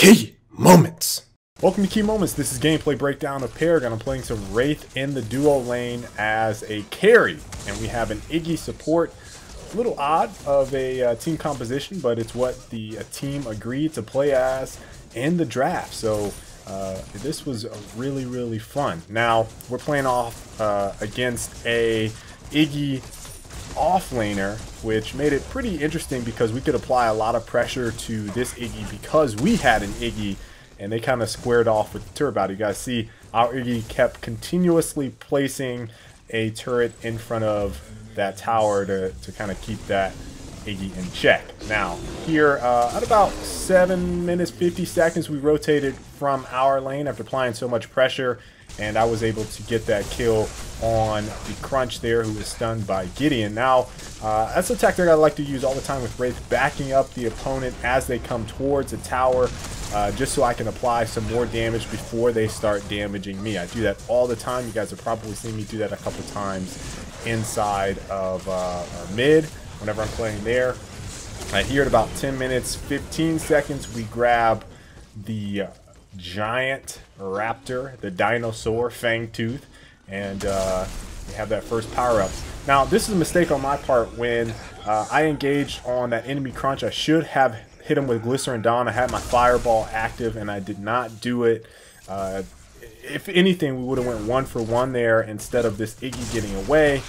Key Moments. Welcome to Key Moments. This is gameplay breakdown of Paragon. I'm playing some Wraith in the duo lane as a carry, and we have an Iggy support. A little odd of a team composition, but it's what the team agreed to play as in the draft. So this was really fun. Now we're playing off against a Iggy offlaner, which made it pretty interesting because we could apply a lot of pressure to this Iggy because we had an Iggy, and they kind of squared off with the turret battle. You guys see our Iggy kept continuously placing a turret in front of that tower to kind of keep that Iggy in check. Now here at about 7 minutes 50 seconds we rotated from our lane after applying so much pressure, and I was able to get that kill on the Crunch there, who was stunned by Gideon. Now that's a tactic I like to use all the time with Wraith, backing up the opponent as they come towards the tower, just so I can apply some more damage before they start damaging me. I do that all the time. You guys have probably seen me do that a couple times inside of mid whenever I'm playing there. Here at about 10 minutes 15 seconds we grab the giant raptor, the dinosaur fang tooth, and we have that first power up. Now this is a mistake on my part. When I engaged on that enemy Crunch, I should have hit him with Glycerin Dawn. I had my fireball active and I did not do it. If anything, we would have went 1 for 1 there instead of this Iggy getting away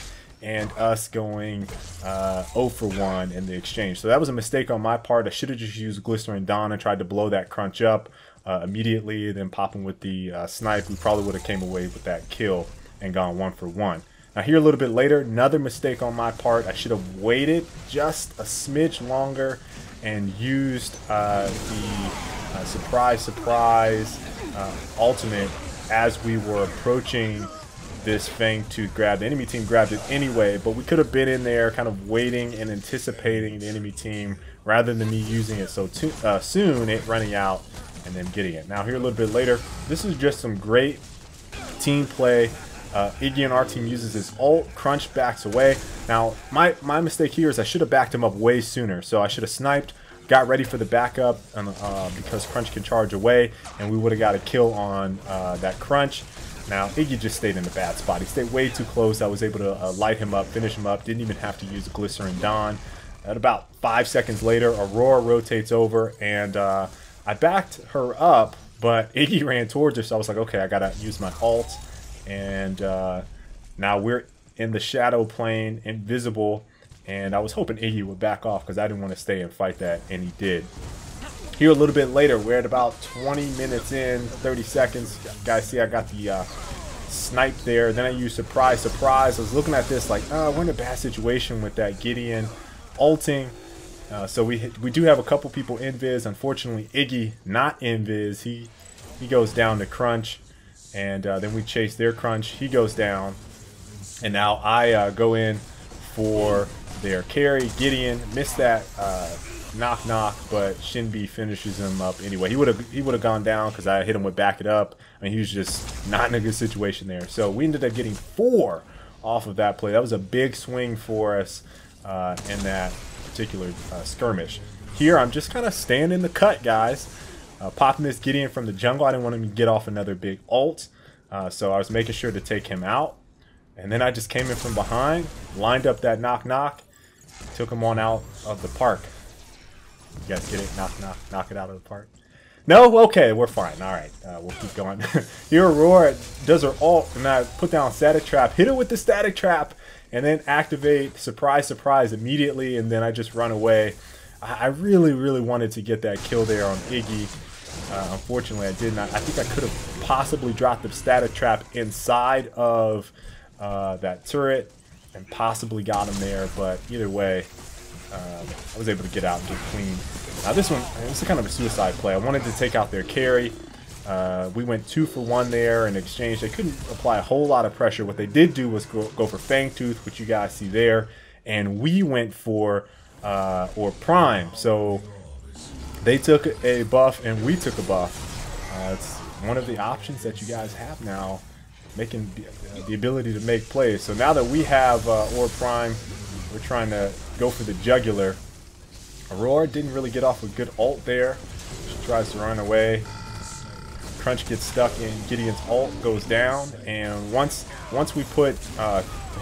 and us going 0 for 1 in the exchange. So that was a mistake on my part. I should have just used Glycerin Dawn and tried to blow that Crunch up immediately, then popping with the snipe. We probably would have came away with that kill and gone 1 for 1. Now here a little bit later, another mistake on my part. I should have waited just a smidge longer and used the surprise ultimate as we were approaching this Fang Tooth grab. The enemy team grabbed it anyway, but we could have been in there kind of waiting and anticipating the enemy team rather than me using it so soon, it running out and then getting it. Now here a little bit later, this is just some great team play. Iggy and our team uses his ult, Crunch backs away. Now my mistake here is I should have backed him up way sooner, so I should have sniped, got ready for the backup, because Crunch can charge away, and we would have got a kill on that Crunch. Now Iggy just stayed in a bad spot. He stayed way too close. I was able to light him up, finish him up, didn't even have to use Glycerin Dawn. At about 5 seconds later, Aurora rotates over, and I backed her up, but Iggy ran towards her, so I was like, okay, I gotta use my ult. And now we're in the shadow plane, invisible, and I was hoping Iggy would back off because I didn't want to stay and fight that, and he did. Here a little bit later, we're at about 20 minutes in, 30 seconds. Guys, see I got the snipe there. Then I used surprise. I was looking at this like, we're in a bad situation with that Gideon ulting. So we do have a couple people invis. Unfortunately, Iggy not invis. He goes down to Crunch, and then we chase their Crunch. He goes down, and now I go in for their carry. Gideon missed that knock, but Shinbi finishes him up anyway. He would have gone down because I hit him with back it up. I mean, he was just not in a good situation there. So we ended up getting 4 off of that play. That was a big swing for us in that particular skirmish. Here I'm just kind of staying in the cut, guys, popping this Gideon from the jungle. I didn't want him to get off another big ult, so I was making sure to take him out, and then I just came in from behind, lined up that knock, took him on out of the park. You guys get it? Knock it out of the park. No? Okay, we're fine. Alright, we'll keep going. Here Aurora does her ult, and I put down static trap, hit her with the static trap, and then activate surprise immediately, and then I just run away. I really wanted to get that kill there on Iggy. Unfortunately, I did not. I think I could have possibly dropped the static trap inside of that turret and possibly got him there, but either way, I was able to get out and get clean. Now this one, this is kind of a suicide play. I wanted to take out their carry. We went 2 for 1 there in exchange. They couldn't apply a whole lot of pressure. What they did do was go for Fang Tooth, which you guys see there, and we went for or Prime. So they took a buff and we took a buff. It's one of the options that you guys have now, making the ability to make plays. So now that we have or Prime, we're trying to go for the jugular. Aurora didn't really get off a good ult there. She tries to run away. Crunch gets stuck in Gideon's ult, goes down, and once we put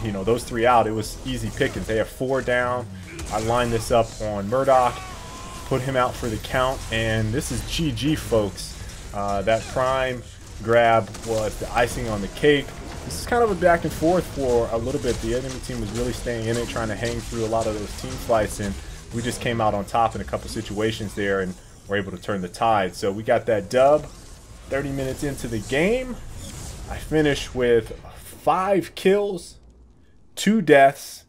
you know, those 3 out, it was easy pickings. They have 4 down. I lined this up on Murdoch, put him out for the count, and this is GG, folks. That prime grab was the icing on the cake. This is kind of a back and forth for a little bit. The enemy team was really staying in it, trying to hang through a lot of those team fights, and we just came out on top in a couple situations there and were able to turn the tide. So we got that dub. 30 minutes into the game, I finished with 5 kills, 2 deaths,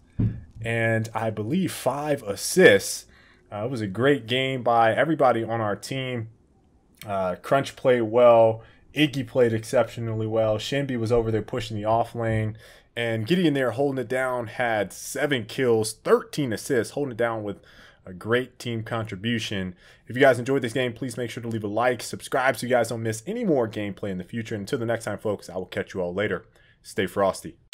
and I believe 5 assists. It was a great game by everybody on our team. Crunch played well. Iggy played exceptionally well. Shinbi was over there pushing the off lane. And Gideon there holding it down, had 7 kills, 13 assists, holding it down with a great team contribution. If you guys enjoyed this game, please make sure to leave a like, subscribe so you guys don't miss any more gameplay in the future. And until the next time, folks, I will catch you all later. Stay frosty.